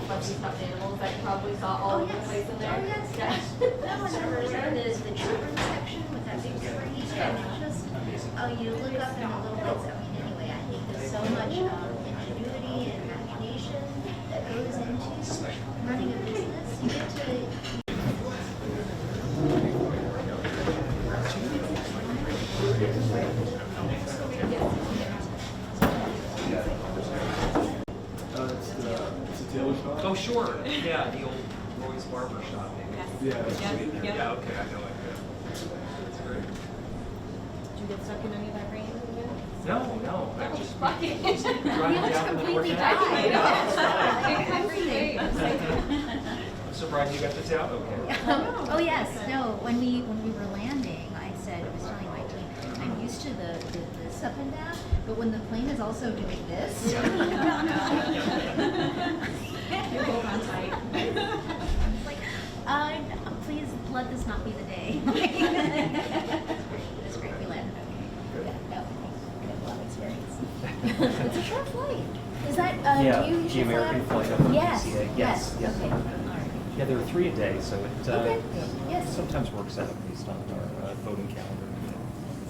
bunch of stuffed animals that you probably saw all over the place in there. Oh, yes. Yeah. That was the children's section with that big screen, and it's just, you look up and the little bits, anyway, I think there's so much ingenuity and imagination that goes into running a business. You get to It's a tailor shop? Oh, sure. Yeah, the old Roy's Barber Shop, maybe. Yeah. Yeah, okay, I know it. Yeah. That's great. Did you get stuck in any of that rain? No, I just Fucking. driving down and working out. I'm surprised you got this out okay. Oh yes, no. When we were landing, I was telling my team, I'm used to the this up and down, but when the plane is also doing this, You're both on tight. it's like, please let this not be the day. It's great. We landed okay. Yeah, no, we had a lot of experience. It's a short flight. Is that Yeah, do you the usually fly American out- flight up on Yes. DCA. Yes. Yes. Okay. All right. Yeah, there are 3 a day, so it Okay. Yes. sometimes works out based on our voting calendar.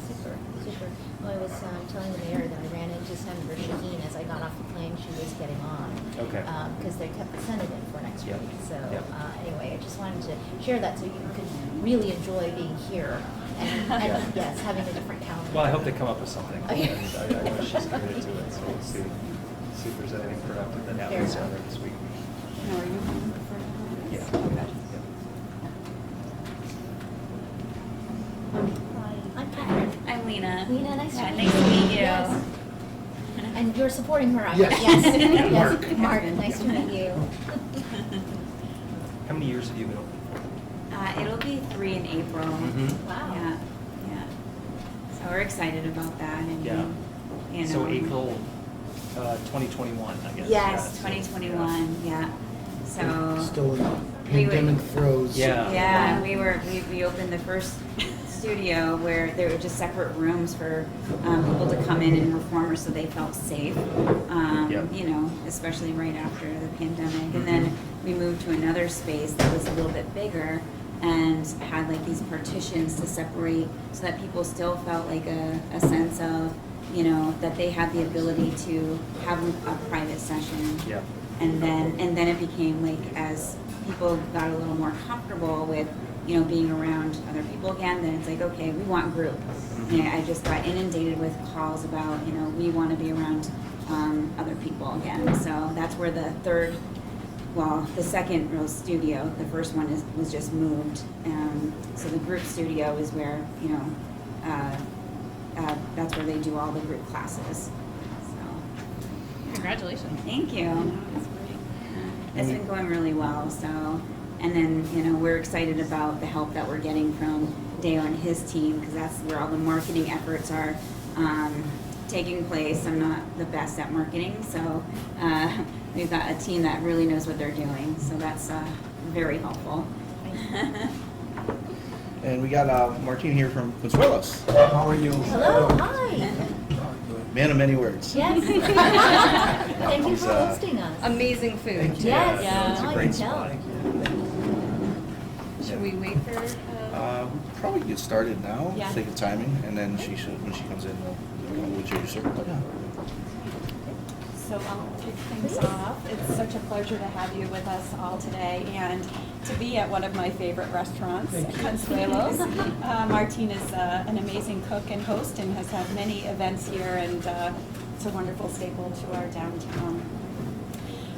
Super, super. Well, I was telling the mayor that I ran into Senator Shaheen as I got off the plane. She was getting on. Okay. Because they kept the Senate in for next Yep. week. So Yep. anyway, I just wanted to share that so you could really enjoy being here and Yeah. yes, having a different calendar. Well, I hope they come up with something. Okay. And I know she's committed to it, so we'll see if there's anything productive that happens Fair down enough. there this week. Are you home for Yeah. Okay. I'm Catherine. I'm Lena. Lena, nice to Yeah, meet nice you. to meet you. Yes. And you're supporting her, I Yes. Yes. And Yes. Mark. Mark, nice to meet you. How many years have you been open? It'll be 3 in April. Mhm. Wow. Yeah, yeah. So we're excited about that. And Yeah. you know, So April 2021, I guess. Yes, Yeah, 2021. Yeah. So Still in We would- pandemic throes. Yeah. yeah, we opened the first studio where there were just separate rooms for people to come in and reformers so they felt safe. Yep. You know, especially right after the pandemic. And then we moved to another space that was a little bit bigger and had like these partitions to separate so that people still felt like a sense of, you know, that they had the ability to have a private session. Yeah. And then it became like as people got a little more comfortable with, you know, being around other people again, then it's like, okay, we want group. And I just got inundated with calls about, you know, we want to be around other people again. So that's where the second real studio, the first one was just moved. So the group studio is where, you know, that's where they do all the group classes. So. Congratulations. Thank you. It's been going really well, so, and then, you know, we're excited about the help that we're getting from Deo and his team, because that's where all the marketing efforts are taking place. I'm not the best at marketing, so we've got a team that really knows what they're doing, so that's very helpful. And we got Martine here from Consuelos. How are you? Hello, hi. Man of many words. Yes. Thank you It's, for hosting us. Amazing food. Thank you. Yes, Yeah. It's a no, I great can spot. tell. Should we wait for? We probably get started now, Yeah. think of timing, and then when she comes in, we'll introduce her. But, yeah. So I'll kick things off. It's such a pleasure to have you with us all today and to be at one of my favorite restaurants, Consuelos. Martine is an amazing cook and host and has had many events here, and it's a wonderful staple to our downtown.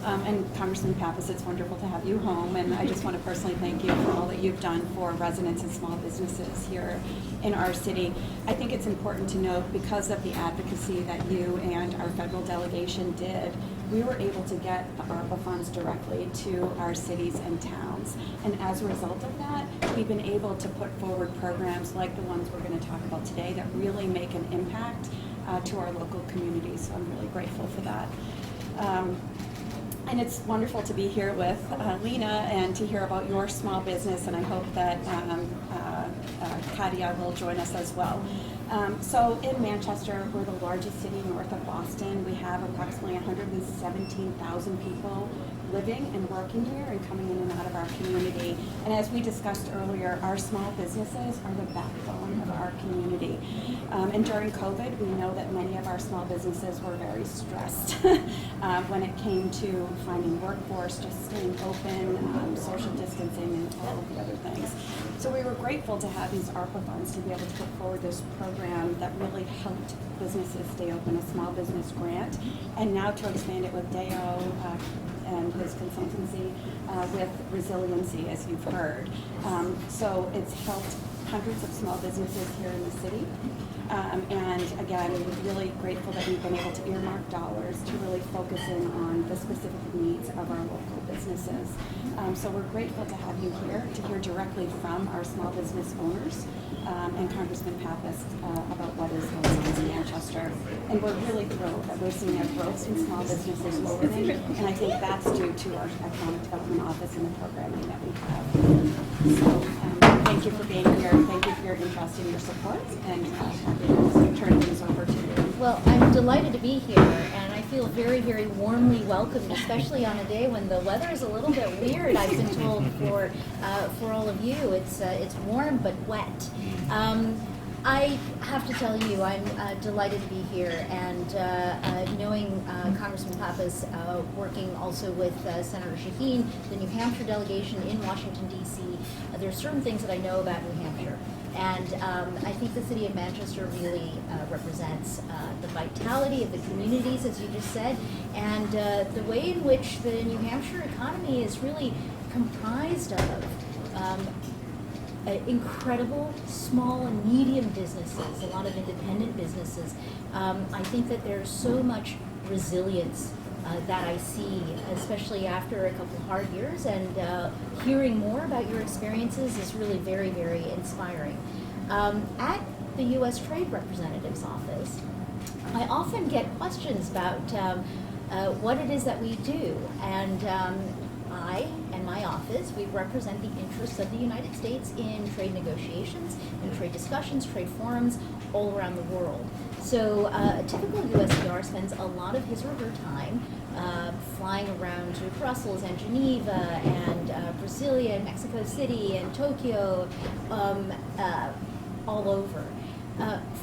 And Congressman Pappas, it's wonderful to have you home, and I just want to personally thank you for all that you've done for residents and small businesses here in our city. I think it's important to note, because of the advocacy that you and our federal delegation did, we were able to get the ARPA funds directly to our cities and towns. And as a result of that, we've been able to put forward programs like the ones we're going to talk about today that really make an impact to our local communities. So I'm really grateful for that. And it's wonderful to be here with Lena and to hear about your small business, and I hope that Katia will join us as well. So in Manchester, we're the largest city north of Boston. We have approximately 117,000 people living and working here and coming in and out of our community. And as we discussed earlier, our small businesses are the backbone of our community. And during COVID, we know that many of our small businesses were very stressed when it came to finding workforce, just staying open, social distancing, and all of the other things. So we were grateful to have these ARPA funds to be able to put forward this program that really helped businesses stay open, a small business grant, and now to expand it with Deo and his consultancy with Resiliency, as you've heard. So it's helped hundreds of small businesses here in the city. And again, we're really grateful that we've been able to earmark dollars to really focus in on the specific needs of our local businesses. So we're grateful to have you here to hear directly from our small business owners and Congressman Pappas about what is going on in Manchester. And we're really thrilled that we're seeing a growth in small businesses opening, and I think that's due to our Economic Development Office and the programming that we have. So thank you for being here. Thank you for your interest and your support, and happy to turn things over to you. Well, I'm delighted to be here, and I feel very, very warmly welcomed, especially on a day when the weather is a little bit weird. I've been told for all of you, it's warm but wet. I have to tell you, I'm delighted to be here, and knowing Congressman Pappas, working also with Senator Shaheen, the New Hampshire delegation in Washington, D.C., there are certain things that I know about New Hampshire. And I think the city of Manchester really represents the vitality of the communities, as you just said, and the way in which the New Hampshire economy is really comprised of incredible small and medium businesses, a lot of independent businesses. I think that there's so much resilience that I see, especially after a couple hard years, and hearing more about your experiences is really very, very inspiring. At the U.S. Trade Representative's office, I often get questions about what it is that we do, and I and my office, we represent the interests of the United States in trade negotiations, in trade discussions, trade forums all around the world. So a typical USTR spends a lot of his or her time flying around to Brussels and Geneva and Brasilia and Mexico City and Tokyo, all over.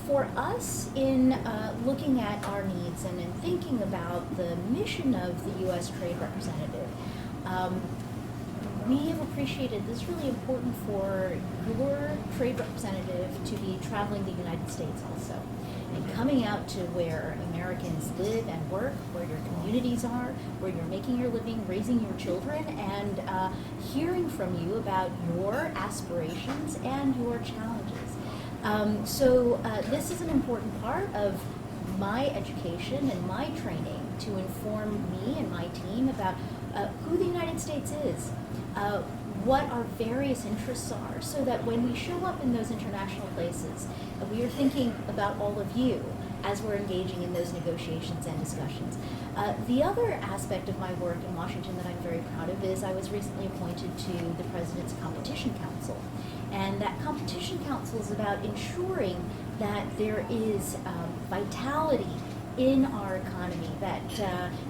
For us, in looking at our needs and in thinking about the mission of the U.S. Trade Representative, we have appreciated this is really important for your trade representative to be traveling the United States also, and coming out to where Americans live and work, where your communities are, where you're making your living, raising your children, and hearing from you about your aspirations and your challenges. So this is an important part of my education and my training to inform me and my team about who the United States is, what our various interests are, so that when we show up in those international places, we are thinking about all of you as we're engaging in those negotiations and discussions. The other aspect of my work in Washington that I'm very proud of is I was recently appointed to the President's Competition Council. And that Competition Council is about ensuring that there is vitality in our economy, that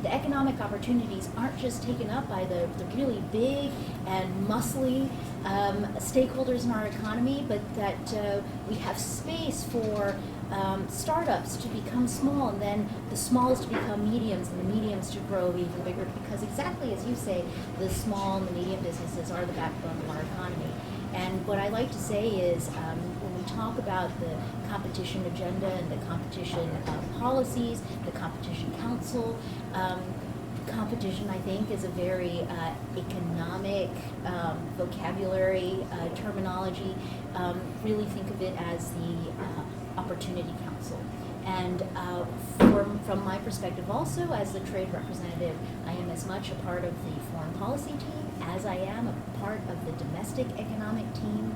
the economic opportunities aren't just taken up by the really big and muscly stakeholders in our economy, but that we have space for startups to become small, and then the smalls to become mediums, and the mediums to grow even bigger, because exactly as you say, the small and the medium businesses are the backbone of our economy. And what I like to say is when we talk about the competition agenda and the competition policies, the competition council, competition, I think, is a very economic vocabulary terminology. Really think of it as the opportunity council. And from my perspective also, as the trade representative, I am as much a part of the foreign policy team as I am a part of the domestic economic team,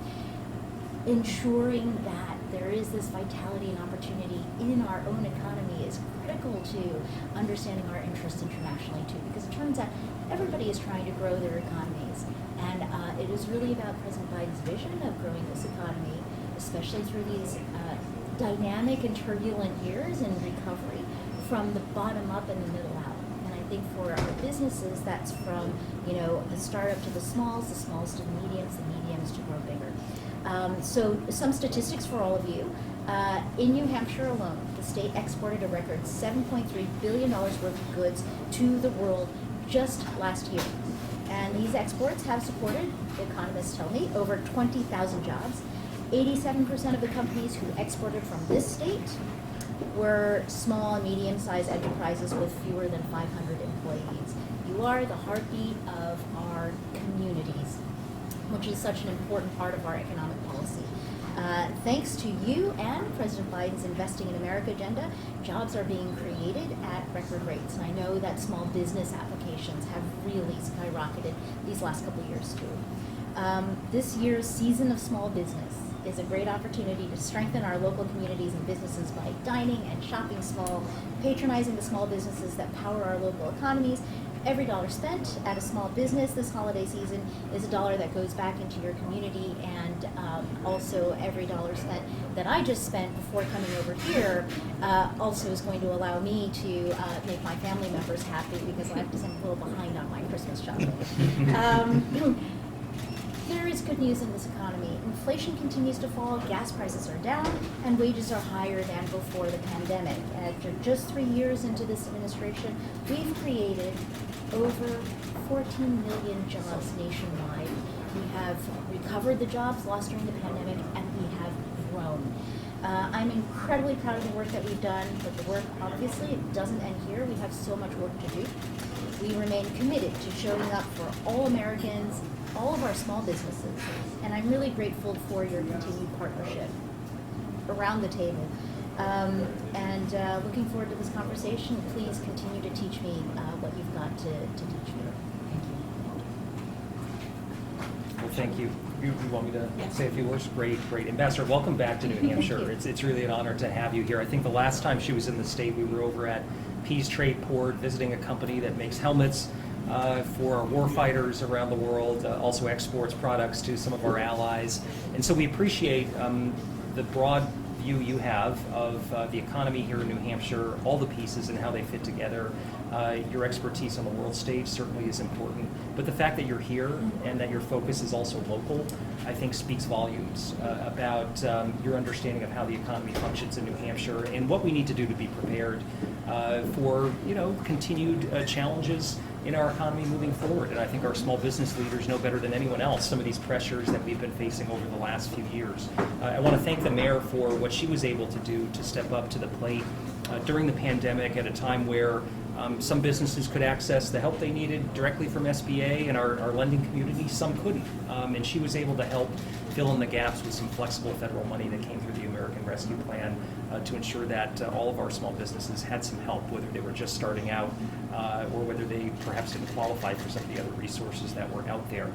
ensuring that there is this vitality and opportunity in our own economy is critical to understanding our interests internationally too, because it turns out everybody is trying to grow their economies, and it is really about President Biden's vision of growing this economy, especially through these dynamic and turbulent years in recovery, from the bottom up and the middle out. And I think for our businesses, that's from, you know, a startup to the smalls to the mediums to grow bigger. So some statistics for all of you. In New Hampshire alone, the state exported a record $7.3 billion worth of goods to the world just last year. And these exports have supported, economists tell me, over 20,000 jobs. 87% of the companies who exported from this state were small and medium-sized enterprises with fewer than 500 employees. You are the heartbeat of our communities, which is such an important part of our economic policy. Thanks to you and President Biden's Investing in America agenda, jobs are being created at record rates. And I know that small business applications have really skyrocketed these last couple of years too. This year's Season of Small Business is a great opportunity to strengthen our local communities and businesses by dining and shopping small, patronizing the small businesses that power our local economies. Every dollar spent at a small business this holiday season is a dollar that goes back into your community, and also every dollar spent that I just spent before coming over here also is going to allow me to make my family members happy, because I have to send a little behind on my Christmas shopping. There is good news in this economy. Inflation continues to fall, gas prices are down, and wages are higher than before the pandemic. After just 3 years into this administration, we've created over 14 million jobs nationwide. We have recovered the jobs lost during the pandemic, and we have grown. I'm incredibly proud of the work that we've done, but the work, obviously, it doesn't end here. We have so much work to do. We remain committed to showing up for all Americans, all of our small businesses, and I'm really grateful for your continued partnership around the table. Looking forward to this conversation. Please continue to teach me what you've got to teach me. Well, thank you. You want me to say a few words? Great. Ambassador, welcome back to New Hampshire. It's really an honor to have you here. I think the last time she was in the state, we were over at Pease Trade Port visiting a company that makes helmets for our war fighters around the world, also exports products to some of our allies. And so we appreciate the broad view you have of the economy here in New Hampshire, all the pieces and how they fit together. Your expertise on the world stage certainly is important, but the fact that you're here and that your focus is also local, I think speaks volumes about your understanding of how the economy functions in New Hampshire and what we need to do to be prepared for, you know, continued challenges in our economy moving forward. And I think our small business leaders know better than anyone else some of these pressures that we've been facing over the last few years. I want to thank the mayor for what she was able to do to step up to the plate during the pandemic at a time where some businesses could access the help they needed directly from SBA and our lending community, some couldn't. And she was able to help fill in the gaps with some flexible federal money that came through the American Rescue Plan to ensure that all of our small businesses had some help, whether they were just starting out or whether they perhaps didn't qualify for some of the other resources that were out there.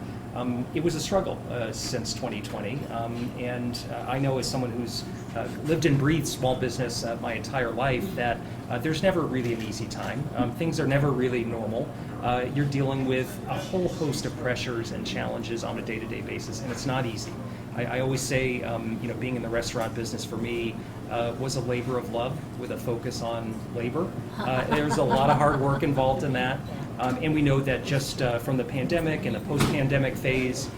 It was a struggle since 2020, and I know as someone who's lived and breathed small business my entire life that there's never really an easy time. Things are never really normal. You're dealing with a whole host of pressures and challenges on a day-to-day basis, and it's not easy. I always say, you know, being in the restaurant business for me was a labor of love with a focus on labor. There's a lot of hard work involved in that. And we know that just from the pandemic and the post-pandemic phase,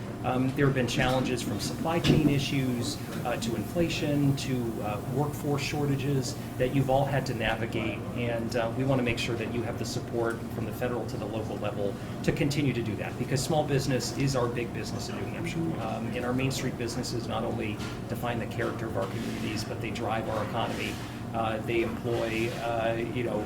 there have been challenges from supply chain issues to inflation to workforce shortages that you've all had to navigate. And we want to make sure that you have the support from the federal to the local level to continue to do that, because small business is our big business in New Hampshire. And our Main Street businesses not only define the character of our communities, but they drive our economy. They employ, you know,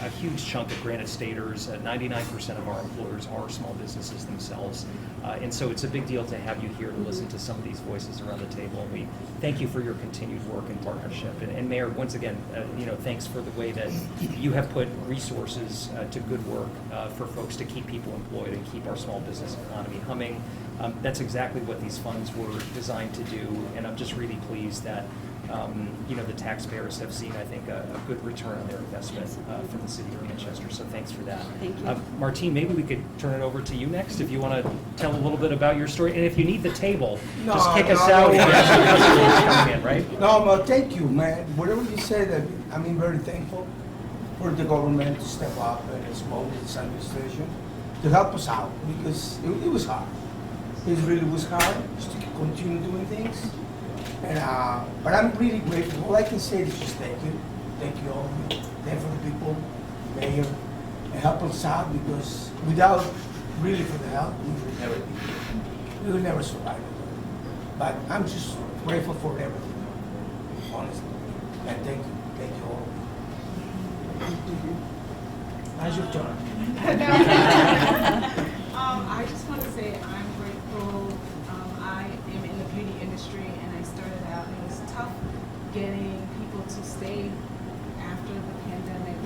a huge chunk of Granite Staters. 99% of our employers are small businesses themselves. And so it's a big deal to have you here to listen to some of these voices around the table. And we thank you for your continued work and partnership. And Mayor, once again, you know, thanks for the way that you have put resources to good work for folks to keep people employed and keep our small business economy humming. That's exactly what these funds were designed to do. And I'm just really pleased that you know, the taxpayers have seen, I think, a good return on their investment from the city of Manchester. So thanks for that. Thank you. Martine, maybe we could turn it over to you next if you want to tell a little bit about your story. And if you need the table, just kick us out. Coming in, right? No, thank you, man. Whatever you said, I'm very thankful. for the government to step up and the small business administration to help us out because it was hard. It really was hard just to continue doing things. And but I'm really grateful. All I can say is just thank you all of you, thank for the people, mayor, and help us out because without really for the help, we would never be here. We would never survive it. But I'm just grateful for everything, honestly. And thank you all. Now's your turn. I just want to say I'm grateful. I am in the beauty industry and I started out, and it was tough getting people to stay after the pandemic.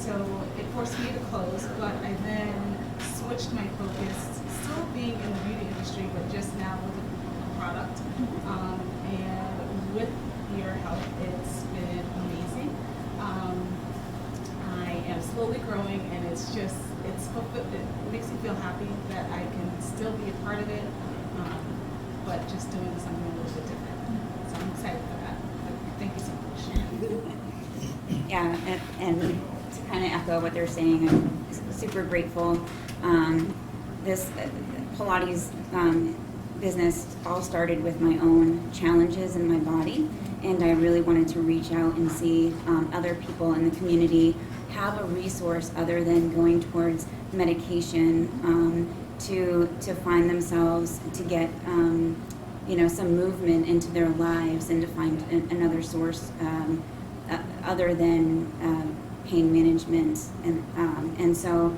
So it forced me to close, but I then switched my focus, still being in the beauty industry, but just now with a product. And with your help, it's been amazing. I am slowly growing, and it makes me feel happy that I can still be a part of it, but just doing something a little bit different. So I'm excited for that. Thank you so much. Yeah, and to kind of echo what they're saying, I'm super grateful. This Pilates business all started with my own challenges in my body, and I really wanted to reach out and see other people in the community have a resource other than going towards medication to find themselves, to get some movement into their lives, and to find another source other than pain management, and so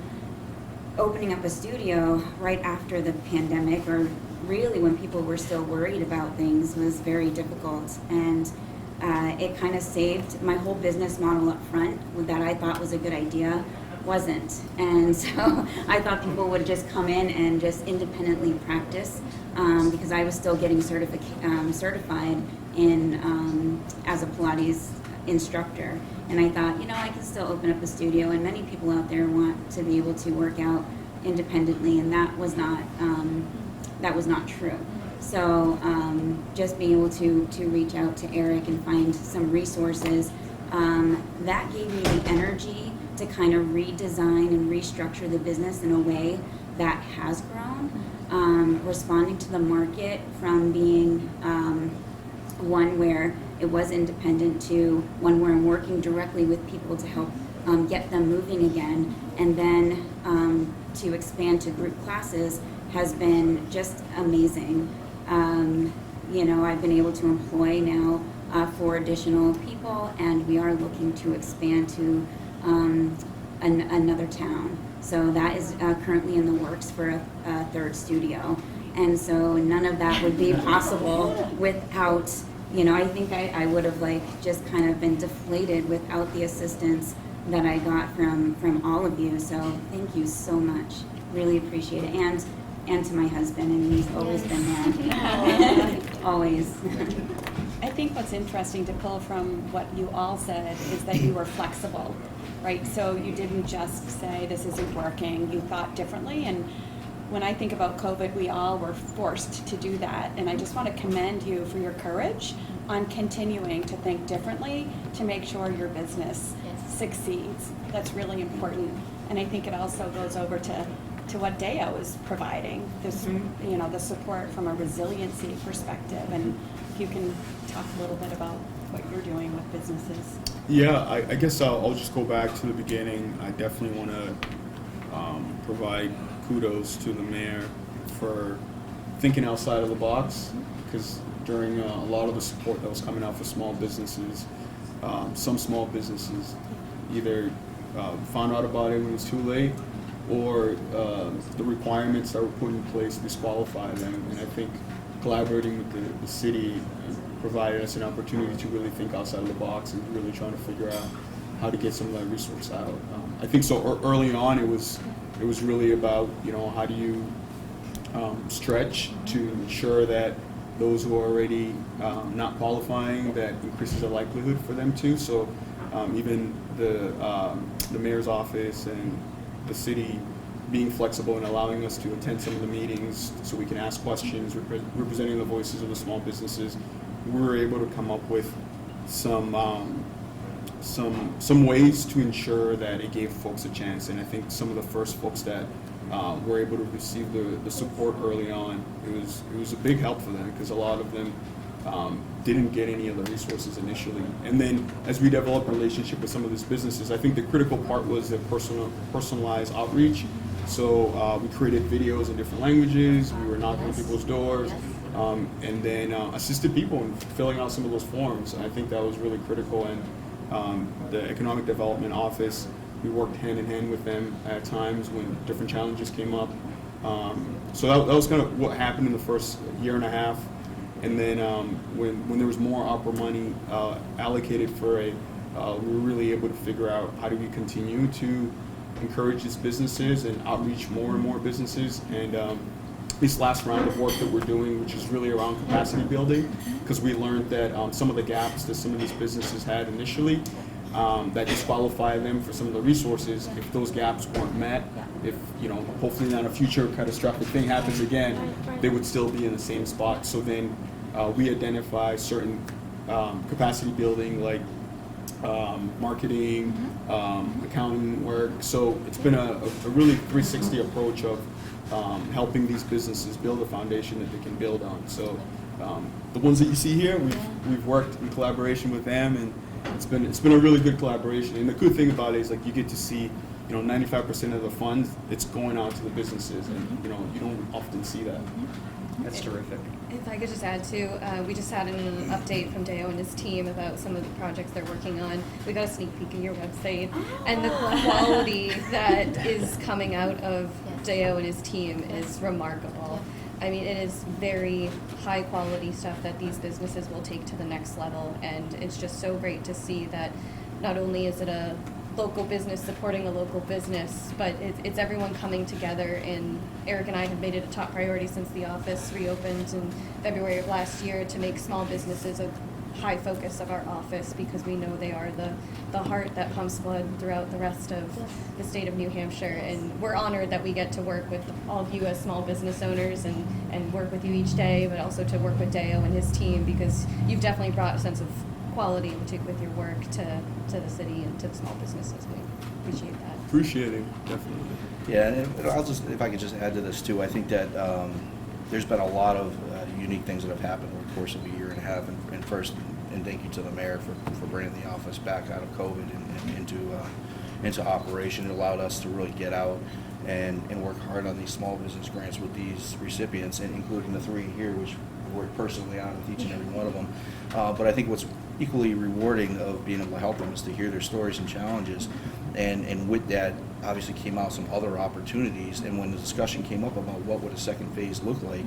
opening up a studio right after the pandemic, or really when people were still worried about things, was very difficult, and it kind of saved my whole business model up front that I thought was a good idea. Wasn't, and so I thought people would just come in and just independently practice because I was still getting certified in as a Pilates instructor, and I thought, I can still open up a studio, and many people out there want to be able to work out independently, and that was not true. So just being able to reach out to Eric and find some resources, that gave me the energy to kind of redesign and restructure the business in a way that has grown, responding to the market from being one where it was independent to one where I'm working directly with people to help get them moving again, and then to expand to group classes has been just amazing. I've been able to employ now 4 additional people, and we are looking to expand to another town. So that is currently in the works for a 3rd studio. And so none of that would be possible without, I think I would have just kind of been deflated without the assistance that I got from all of you. So thank you so much. Really appreciate it. And to my husband, and he's always been there. Always. I think what's interesting to pull from what you all said is that you were flexible, right? So you didn't just say this isn't working, you thought differently. And when I think about COVID, we all were forced to do that. And I just want to commend you for your courage on continuing to think differently to make sure your business succeeds. That's really important. And I think it also goes over to what Deo is providing, this, the support from a resiliency perspective. And if you can talk a little bit about what you're doing with businesses. Yeah, I guess I'll just go back to the beginning. I definitely want to provide kudos to the mayor for thinking outside of the box, because during a lot of the support that was coming out for small businesses, some small businesses either found out about it when it was too late, or the requirements that were put in place disqualify them. And I think collaborating with the city provided us an opportunity to really think outside of the box and really trying to figure out how to get some of that resource out. I think so early on it was really about, how do you stretch to ensure that those who are already not qualifying, that increases the likelihood for them to. So even the mayor's office and the city being flexible and allowing us to attend some of the meetings so we can ask questions, representing the voices of the small businesses, we were able to come up with some some ways to ensure that it gave folks a chance. And I think some of the first folks that were able to receive the support early on, it was a big help for them, because a lot of them didn't get any of the resources initially. And then as we developed a relationship with some of these businesses, I think the critical part was the personalized outreach. So we created videos in different languages, we were knocking on people's doors, and then assisted people in filling out some of those forms. And I think that was really critical. And the Economic Development Office, we worked hand in hand with them at times when different challenges came up. So that was kind of what happened in the first year and a half. And then when there was more opera money allocated for we were really able to figure out how do we continue to encourage these businesses and outreach more and more businesses. And this last round of work that we're doing, which is really around capacity building, because we learned that some of the gaps that some of these businesses had initially that disqualify them for some of the resources, if those gaps weren't met, if, hopefully not a future catastrophic thing happens again, they would still be in the same spot. So then we identify certain capacity building, like marketing, accounting work. So it's been a really 360 approach of helping these businesses build a foundation that they can build on. So the ones that you see here, we've worked in collaboration with them, and it's been a really good collaboration. And the good thing about it is, like, you get to see, 95% of the funds, it's going out to the businesses, and you don't often see that. That's terrific. If I could just add too, we just had an update from Deo and his team about some of the projects they're working on. We got a sneak peek of your website, and the quality that is coming out of Deo and his team is remarkable. I mean, it is very high quality stuff that these businesses will take to the next level, and it's just so great to see that not only is it a local business supporting a local business, but it's everyone coming together. And Eric and I have made it a top priority since the office reopened in February of last year to make small businesses a high focus of our office, because we know they are the heart that pumps blood throughout the rest of the state of New Hampshire. And we're honored that we get to work with all of you as small business owners and work with you each day, but also to work with Deo and his team, because you've definitely brought a sense of quality with your work to the city and to the small businesses. We appreciate that. Appreciate it, definitely. Yeah, and if I could just add to this too, I think that there's been a lot of unique things that have happened over the course of a year and a half. And first, and thank you to the mayor for bringing the office back out of COVID and into operation. It allowed us to really get out and work hard on these small business grants with these recipients, and including the 3 here, which I worked personally on with each and every one of them. But I think what's equally rewarding of being able to help them is to hear their stories and challenges. And with that, obviously came out some other opportunities. And when the discussion came up about what would a second phase look like,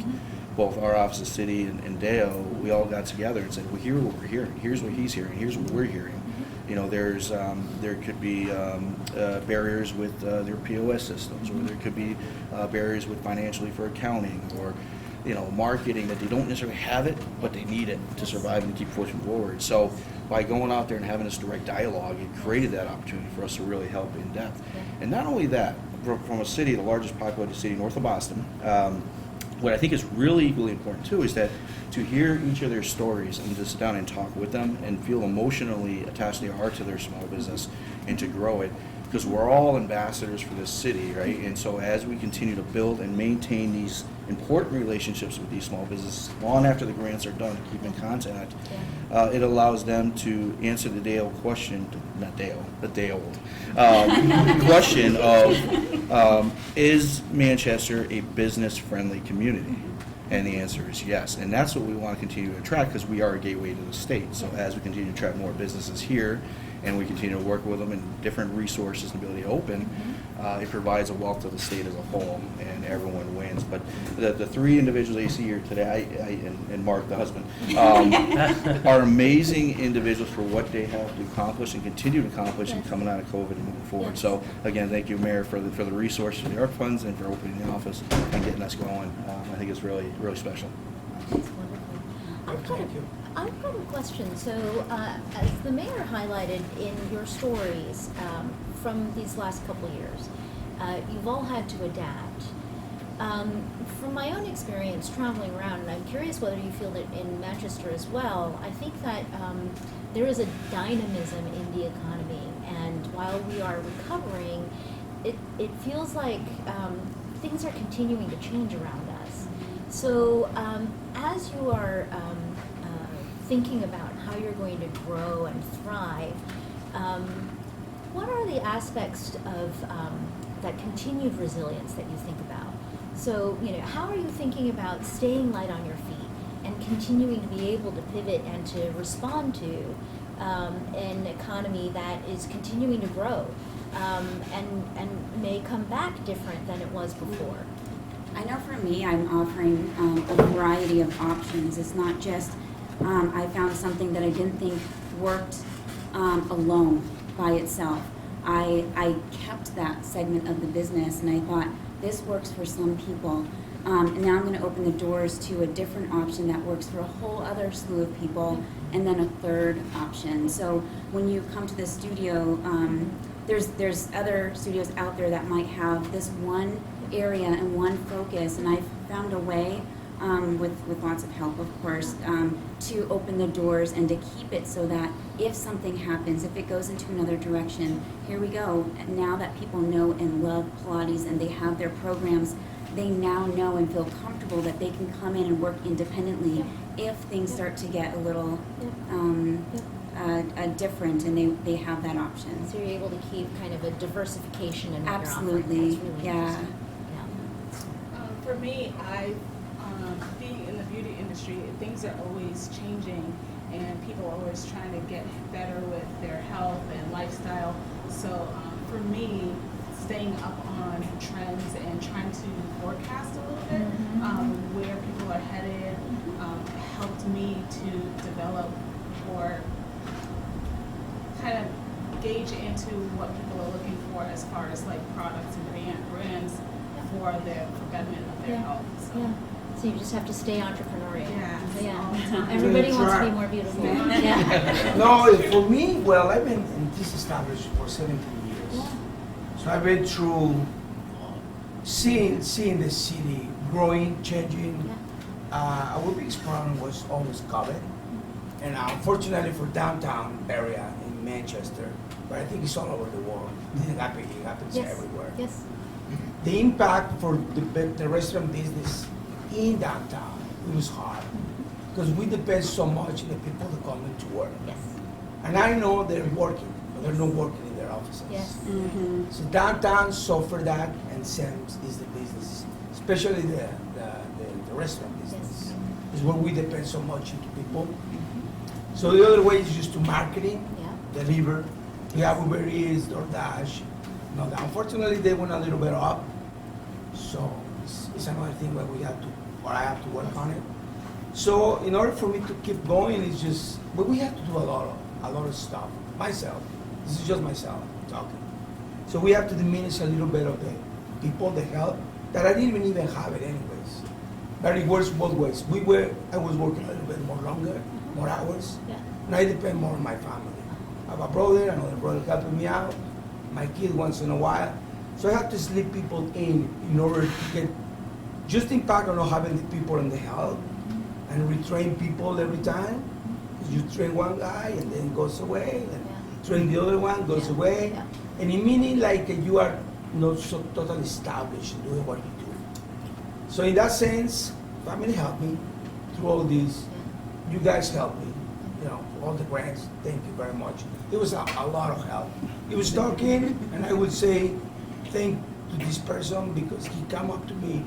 both our office of city and Deo, we all got together and said, well, here's what we're hearing, here's what he's hearing, here's what we're hearing. There could be barriers with their POS systems, or there could be barriers with financially for accounting, or marketing, that they don't necessarily have it, but they need it to survive and keep pushing forward. So by going out there and having this direct dialogue, it created that opportunity for us to really help in depth. And not only that, from a city, the largest populated city north of Boston, what I think is really equally important too is that to hear each of their stories and to sit down and talk with them and feel emotionally attached they are to their small business and to grow it, because we're all ambassadors for this city, right? And so as we continue to build and maintain these important relationships with these small businesses, long after the grants are done, to keep in contact, it allows them to answer the day-old question, not day-old, the day-old question of, is Manchester a business-friendly community? And the answer is yes. And that's what we want to continue to attract, because we are a gateway to the state. So as we continue to attract more businesses here, and we continue to work with them and different resources and ability to open, it provides a wealth to the state as a whole, and everyone wins. But the 3 individuals you see here today, and Mark, the husband, are amazing individuals for what they have to accomplish and continue to accomplish in coming out of COVID and moving forward. So again, thank you, Mayor, for the resources, the ARC funds, and for opening the office and getting us going. I think it's really, really special. That's wonderful. I've got a question. So, as the mayor highlighted in your stories from these last couple of years, you've all had to adapt. From my own experience traveling around, and I'm curious whether you feel that in Manchester as well, I think that there is a dynamism in the economy, and while we are recovering, it feels like things are continuing to change around us. So as you are thinking about how you're going to grow and thrive, what are the aspects of that continued resilience that you think about? So, how are you thinking about staying light on your feet and continuing to be able to pivot and to respond to an economy that is continuing to grow and may come back different than it was before? I know for me, I'm offering a variety of options. It's not just, I found something that I didn't think worked alone by itself. I kept that segment of the business and I thought, this works for some people. And now I'm going to open the doors to a different option that works for a whole other slew of people, and then a third option. So when you come to the studio, there's other studios out there that might have this one area and one focus, and I've found a way, with lots of help, of course, to open the doors and to keep it so that if something happens, if it goes into another direction, here we go. Now that people know and love Pilates and they have their programs, they now know and feel comfortable that they can come in and work independently if things start to get a little different, and they have that option. So you're able to keep kind of a diversification in what you're offering. Absolutely, That's really yeah. interesting. For me, being in the beauty industry, things are always changing, and people are always trying to get better with their health and lifestyle. So for me, staying up on trends and trying to forecast a little bit where people are headed helped me to develop or kind of gauge into what people are looking for as far as like products and brands for the betterment of their health. So. Yeah. So you just have to stay entrepreneurial. Yeah. Everybody wants to be more beautiful. Yeah. No, for me, well, I've been in this establishment for 17 years. Yeah. So I've been through seeing the city growing, changing. Yeah. Our biggest problem was always COVID. And unfortunately for downtown area in Manchester, but I think it's all over the world. It didn't happen, it happens Yes. everywhere. Yes. The impact for the restaurant business in downtown, it was hard. Because we depend so much on the people that come into work. Yes. And I know they're working, but they're not working in their offices. Yes. So downtown suffer that, and same is the business, especially the restaurant business. Yes. Is where we depend so much into people. So the other way is just to marketing, Yeah. deliver. We have Uber Eats, DoorDash. No, unfortunately they went a little bit up. So it's another thing where I have to work on it. So in order for me to keep going, it's just, but we have to do a lot of stuff. Myself, this is just myself talking. So we have to diminish a little bit of the people, the help, that I didn't even have it anyways. But it works both ways. I was working a little bit more longer, more hours, Yeah. and I depend more on my family. I have a brother, another brother helping me out, my kid once in a while. So I have to slip people in order to get just impact on not having the people in the help and retrain people every time. Because you train one guy and then goes away, and train the other one, goes away. Yeah. And it meaning like you are not so totally established in doing what you do. So in that sense, family helped me through all this. You guys helped me, all the grants, thank you very much. It was a lot of help. He was talking, and I would say, thank to this person because he come up to me,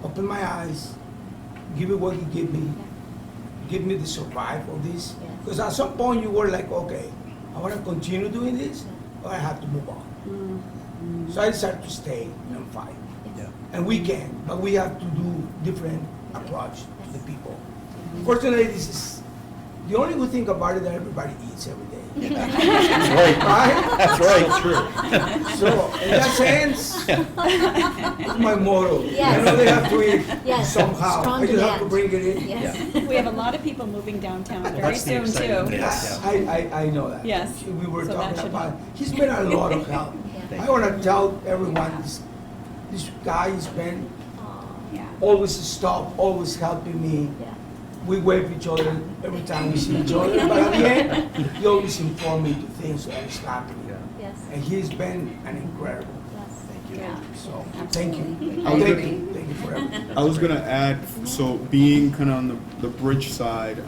open my eyes, give me what he gave me the survive of this. Because at some point you were like, okay, I want to continue doing this, or I have to move on. So I decided to stay and fight. Yeah. And we can, but we have to do different approach to the people. Fortunately, this is the only good thing about it that everybody eats every day. That's right. Right? That's right. True. So in that sense, it's my motto. Yes. I know they have to eat Yes. somehow. Strong I just have to demand. bring it in. Yes. We have a lot of people moving downtown very That's the soon exciting too. thing. Yes, Yeah. I know that. Yes. We were So that talking should about, help. he's been a lot of help. Yeah. I want to tell everyone, this guy has been Yeah. Always stop, always helping me. Yeah. We wave each other every time we see each other, but at the end, he always inform me to things that is happening. Yes. And he's been an incredible. Yes. Thank you. Yeah. So thank you. Absolutely. I Thank agree. you. Thank you for everything. I was gonna add, so being kind of on the bridge side,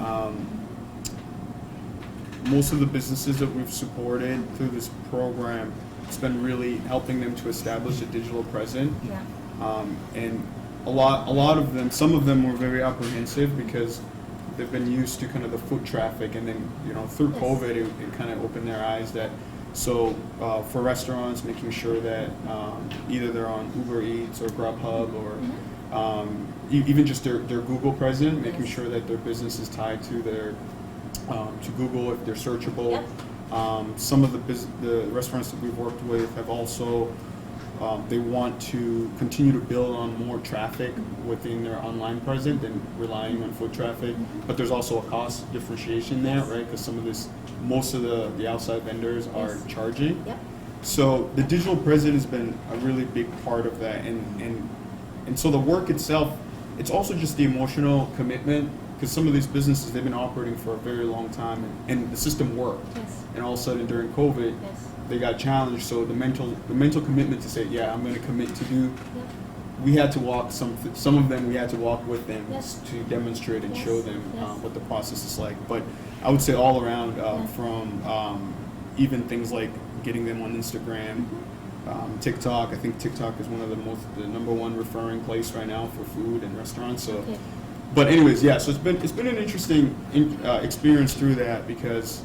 most of the businesses that we've supported through this program, it's been really helping them to establish a digital presence. Yeah. And a lot of them, some of them were very apprehensive because they've been used to kind of the foot traffic, and then through Yes. COVID, it kind of opened their eyes that. So for restaurants, making sure that either they're on Uber Eats or Grubhub or even just their Google presence, making Yes. sure that their business is tied to their to Google if they're searchable. Yep. Some of the restaurants that we've worked with have also they want to continue to build on more traffic within their online presence than relying on foot traffic. But there's also a cost differentiation there, right? Because most of the outside vendors are Yes. charging. Yep. So the digital presence has been a really big part of that, and so the work itself, it's also just the emotional commitment, because some of these businesses, they've been operating for a very long time, and the system worked. Yes. And all of a sudden during COVID, Yes. they got challenged. So the mental commitment to say, yeah, I'm going to commit to do. Yep. We had to walk some of them. We had to walk with them Yes. to demonstrate and Yes. show them Yes. what the process is like. But I would say all around, Yeah. from even things like getting them on Instagram, TikTok. I think TikTok is one of the number one referring place right now for food and restaurants. So, Okay. but anyways, yeah. So it's been an interesting experience through that, because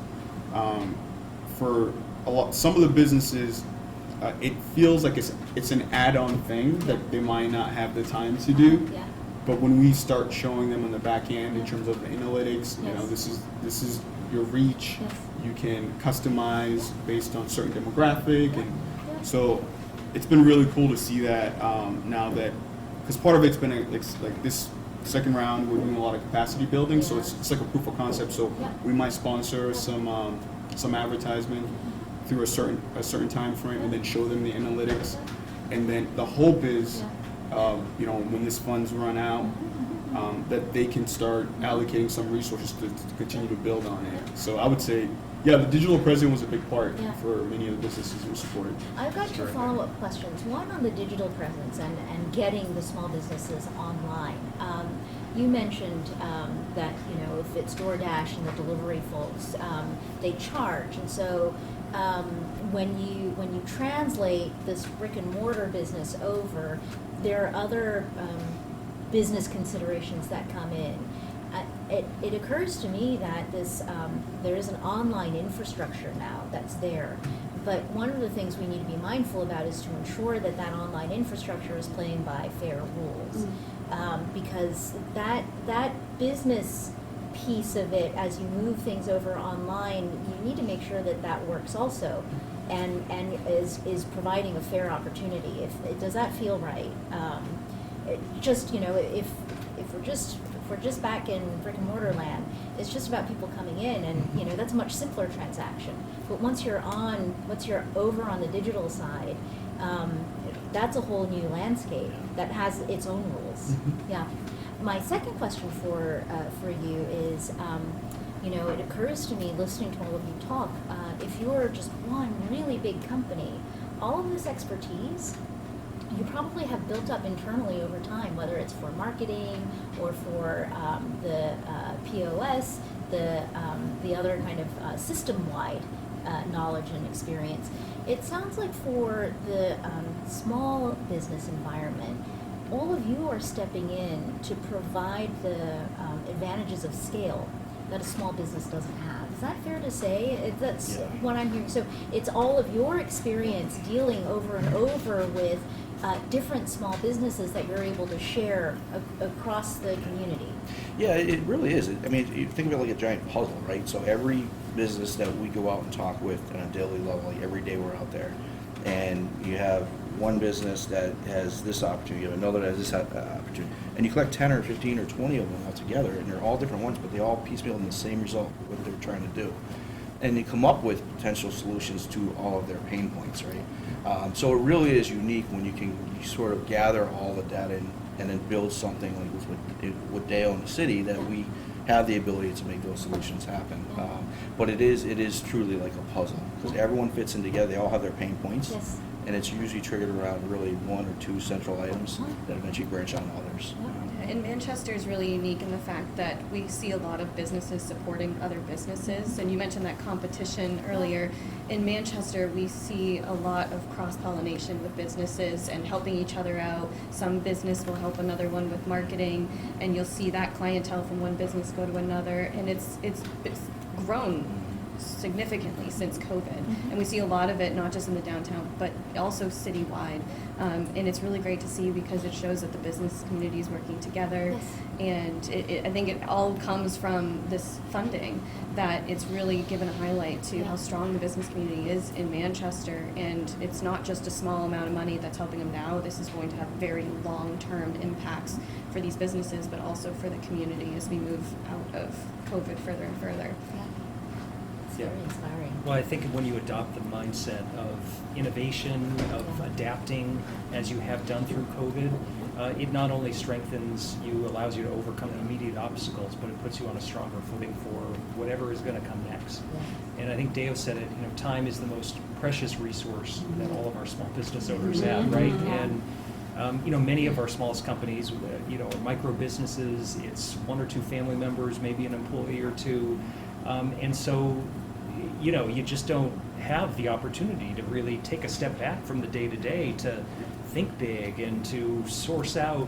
for some of the businesses, it feels like it's an add-on thing that they might not have the time to do. Yeah. But when we start showing them on the back end in terms of the analytics, Yes. this is your reach. Yes. You can customize based on certain demographic, and Yeah. so it's been really cool to see that now that, because part of it's been like this second round, we're doing a lot of capacity building, so Yeah. it's like a proof of concept. So Yeah. we might sponsor some advertisement through a certain time frame, and then show them the analytics, and then the hope is, when this funds run out, that they can start allocating some resources to continue to build on it. So I would say, yeah, the digital presence was a big part Yeah. for many of the businesses we supported. I've got two Sure. follow-up questions. One on the digital presence and getting the small businesses online. You mentioned that if it's DoorDash and the delivery folks, they charge, and so when you translate this brick and mortar business over, there are other business considerations that come in. It occurs to me that there is an online infrastructure now that's there, but one of the things we need to be mindful about is to ensure that that online infrastructure is playing by fair rules, because that business piece of it, as you move things over online, you need to make sure that that works also, and is providing a fair opportunity. Does that feel right? If we're just back in brick and mortar land, it's just about people coming in, and that's a much simpler transaction. But once you're over on the digital side, that's a whole new landscape that has its own rules. Mm-hmm. Yeah. My second question for you is, it occurs to me listening to all of you talk, if you're just one really big company, all of this expertise you probably have built up internally over time, whether it's for marketing or for the POS, the other kind of system-wide knowledge and experience. It sounds like for the small business environment, all of you are stepping in to provide the advantages of scale that a small business doesn't have. Is that fair to say? That's what I'm hearing. So it's all of your experience dealing over and over with different small businesses that you're able to share across the community. Yeah, it really is. I mean, you think of it like a giant puzzle, right? So every business that we go out and talk with on a daily level, like every day we're out there, and you have one business that has this opportunity, you have another that has this opportunity, and you collect 10 or 15 or 20 of them all together, and they're all different ones, but they all piecemeal in the same result, what they're trying to do. And they come up with potential solutions to all of their pain points, right? So it really is unique when you sort of gather all the data and then build something like with Dale in the city that we have the ability to make those solutions happen. But it is truly like a puzzle because everyone fits in together. They all have their pain points. Yes. And it's usually triggered around really one or two central items that eventually branch out to others. And Manchester is really unique in the fact that we see a lot of businesses supporting other businesses. And you mentioned that competition earlier. In Manchester, we see a lot of cross-pollination with businesses and helping each other out. Some business will help another one with marketing, and you'll see that clientele from one business go to another. And it's grown significantly since COVID. And we see a lot of it, not just in the downtown, but also citywide. And it's really great to see because it shows that the business community is working together. Yes. And I think it all comes from this funding, that it's really given a highlight to how strong the business community is in Manchester. And it's not just a small amount of money that's helping them now. This is going to have very long-term impacts for these businesses, but also for the community as we move out of COVID further and further. It's Yeah. very inspiring. Well, I think when you adopt the mindset of innovation, of adapting, as you have done through COVID, it not only strengthens you, allows you to overcome the immediate obstacles, but it puts you on a stronger footing for whatever is going to come next. And I think Deo said it, time is the most precious resource that all of our small business owners have, right? And many of our smallest companies, are micro businesses. It's one or two family members, maybe an employee or two. And so, you just don't have the opportunity to really take a step back from the day-to-day to think big and to source out,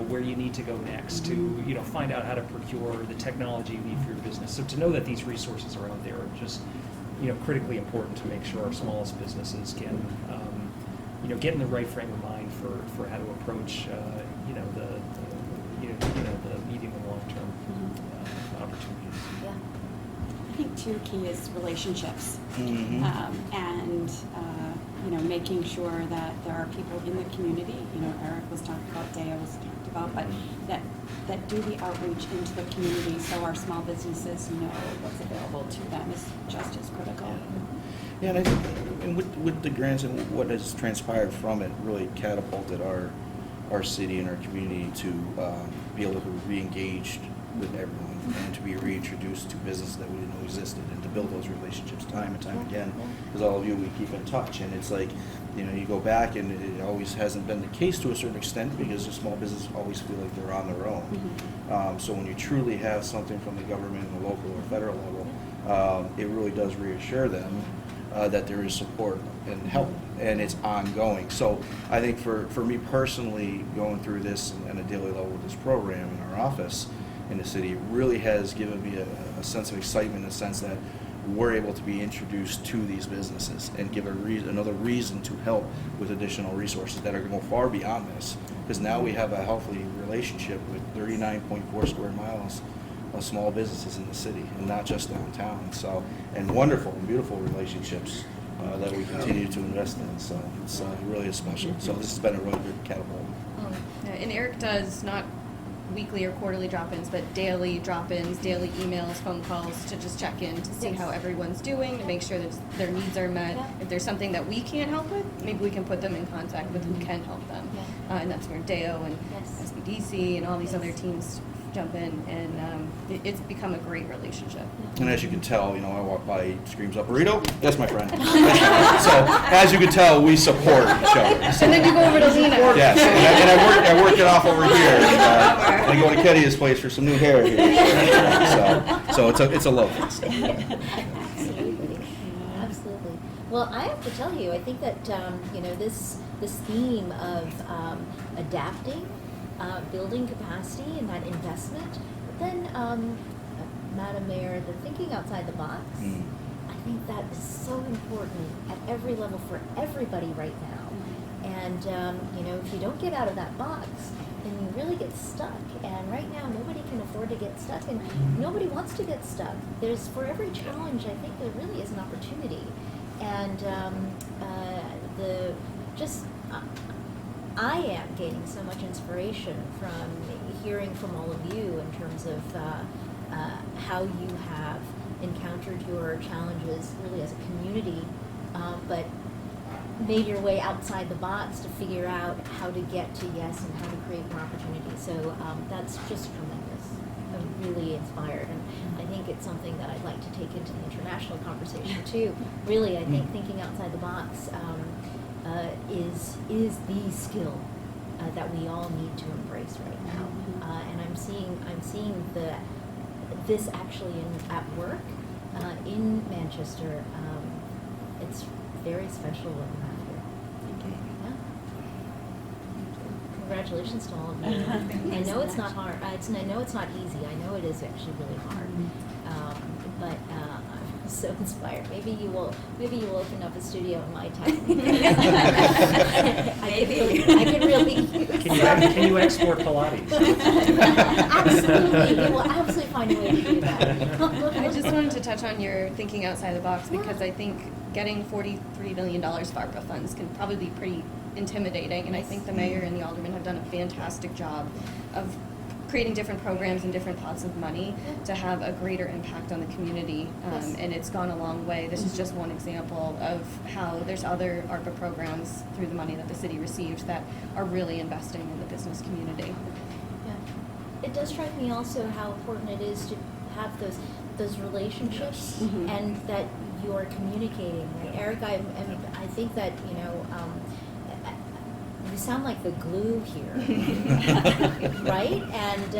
where you need to go next, to, find out how to procure the technology you need for your business. So to know that these resources are out there are just, critically important to make sure our smallest businesses can, get in the right frame of mind for how to approach, the medium and long-term opportunities. Yeah. I think too key is relationships, Mm-hmm. and making sure that there are people in the community. Eric was talking about, Deo was talked about, but that do the outreach into the community so our small businesses know what's available to them is just as critical. Yeah, and I think with the grants and what has transpired from it really catapulted our city and our community to be able to be re-engaged with everyone and to be reintroduced to businesses that we didn't know existed and to build those relationships time and time again. Because all of you, we keep in touch, and it's like, you go back and it always hasn't been the case to a certain extent because the small businesses always feel like they're on their own. So when you truly have something from the government, the local or federal level, it really does reassure them that there is support and help, and it's ongoing. So I think for me personally, going through this on a daily level with this program in our office in the city, it really has given me a sense of excitement in the sense that we're able to be introduced to these businesses and give another reason to help with additional resources that are going to go far beyond this. Because now we have a healthy relationship with 39.4 square miles of small businesses in the city and not just downtown. So, and wonderful and beautiful relationships that we continue to invest in. So it's really is special. So this has been a really good catapult. And Eric does not weekly or quarterly drop-ins, but daily drop-ins, daily emails, phone calls to just check in to see how everyone's doing, to make sure that their needs are met. If there's something that we can't help with, maybe we can put them in contact with who can help them. And that's where Deo and SBDC and all these other teams jump in, and it's become a great relationship. And as you can tell, I walk by, he screams up, "Burrito?" That's my friend. So as you can tell, we support each other. So, and then you go over to Lena. Yes, and I work it off over here. And I go to Kenny's place for some new hair here. So it's a love fest. Absolutely. Absolutely. Well, I have to tell you, I think that this theme of adapting, building capacity and that investment, but then, Madam Mayor, the thinking outside the box, I think that is so important at every level for everybody right now. And, if you don't get out of that box, then you really get stuck. And right now, nobody can afford to get stuck, and nobody wants to get stuck. For every challenge, I think there really is an opportunity. And I am gaining so much inspiration from hearing from all of you in terms of how you have encountered your challenges really as a community, but made your way outside the box to figure out how to get to yes and how to create more opportunities. So that's just tremendous. I'm really inspired, and I think it's something that I'd like to take into the international conversation too. Really, I think thinking outside the box is the skill that we all need to embrace right now. And I'm seeing this actually at work in Manchester. It's very special what we have here. Thank you. Yeah. Congratulations to all of you. Thank you I know so it's not much. hard. I know it's not easy. I know it is actually really hard. But I'm so inspired. Maybe you will open up a studio in my town. I can really Can you export Pilates? Absolutely. We will absolutely find a way to do that. I just wanted to touch on your thinking outside the box because I think getting $43 million of ARPA funds can probably be pretty intimidating, and I think the mayor and the aldermen have done a fantastic job of creating different programs and different pots of money to have a greater impact on the community, and it's gone a long way. This is just one example of how there's other ARPA programs through the money that the city received that are really investing in the business community. Yeah. It does strike me also how important it is to have those relationships and that you're communicating. Right? Eric, I think that, you sound like the glue here, right? And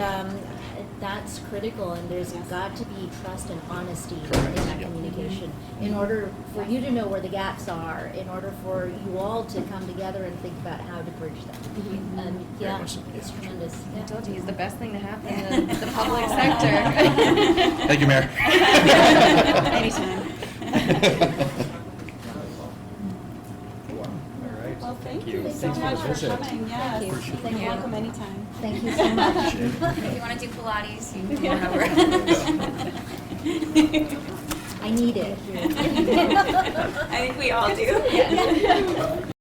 that's critical, and there's got to be trust and honesty in that communication in order for you to know where the gaps are, in order for you all to come together and think about how to bridge them. Yeah, it's tremendous. I told you, he's the best thing to happen in the public sector. Thank you, Mayor. Anytime. All right. Well, thank you. you so Thanks for much the for visit. coming. Yes. Thank you. Thank You're you. welcome anytime. Thank you so much. If you want to do Pilates, you can come over. I need it. I think we all do.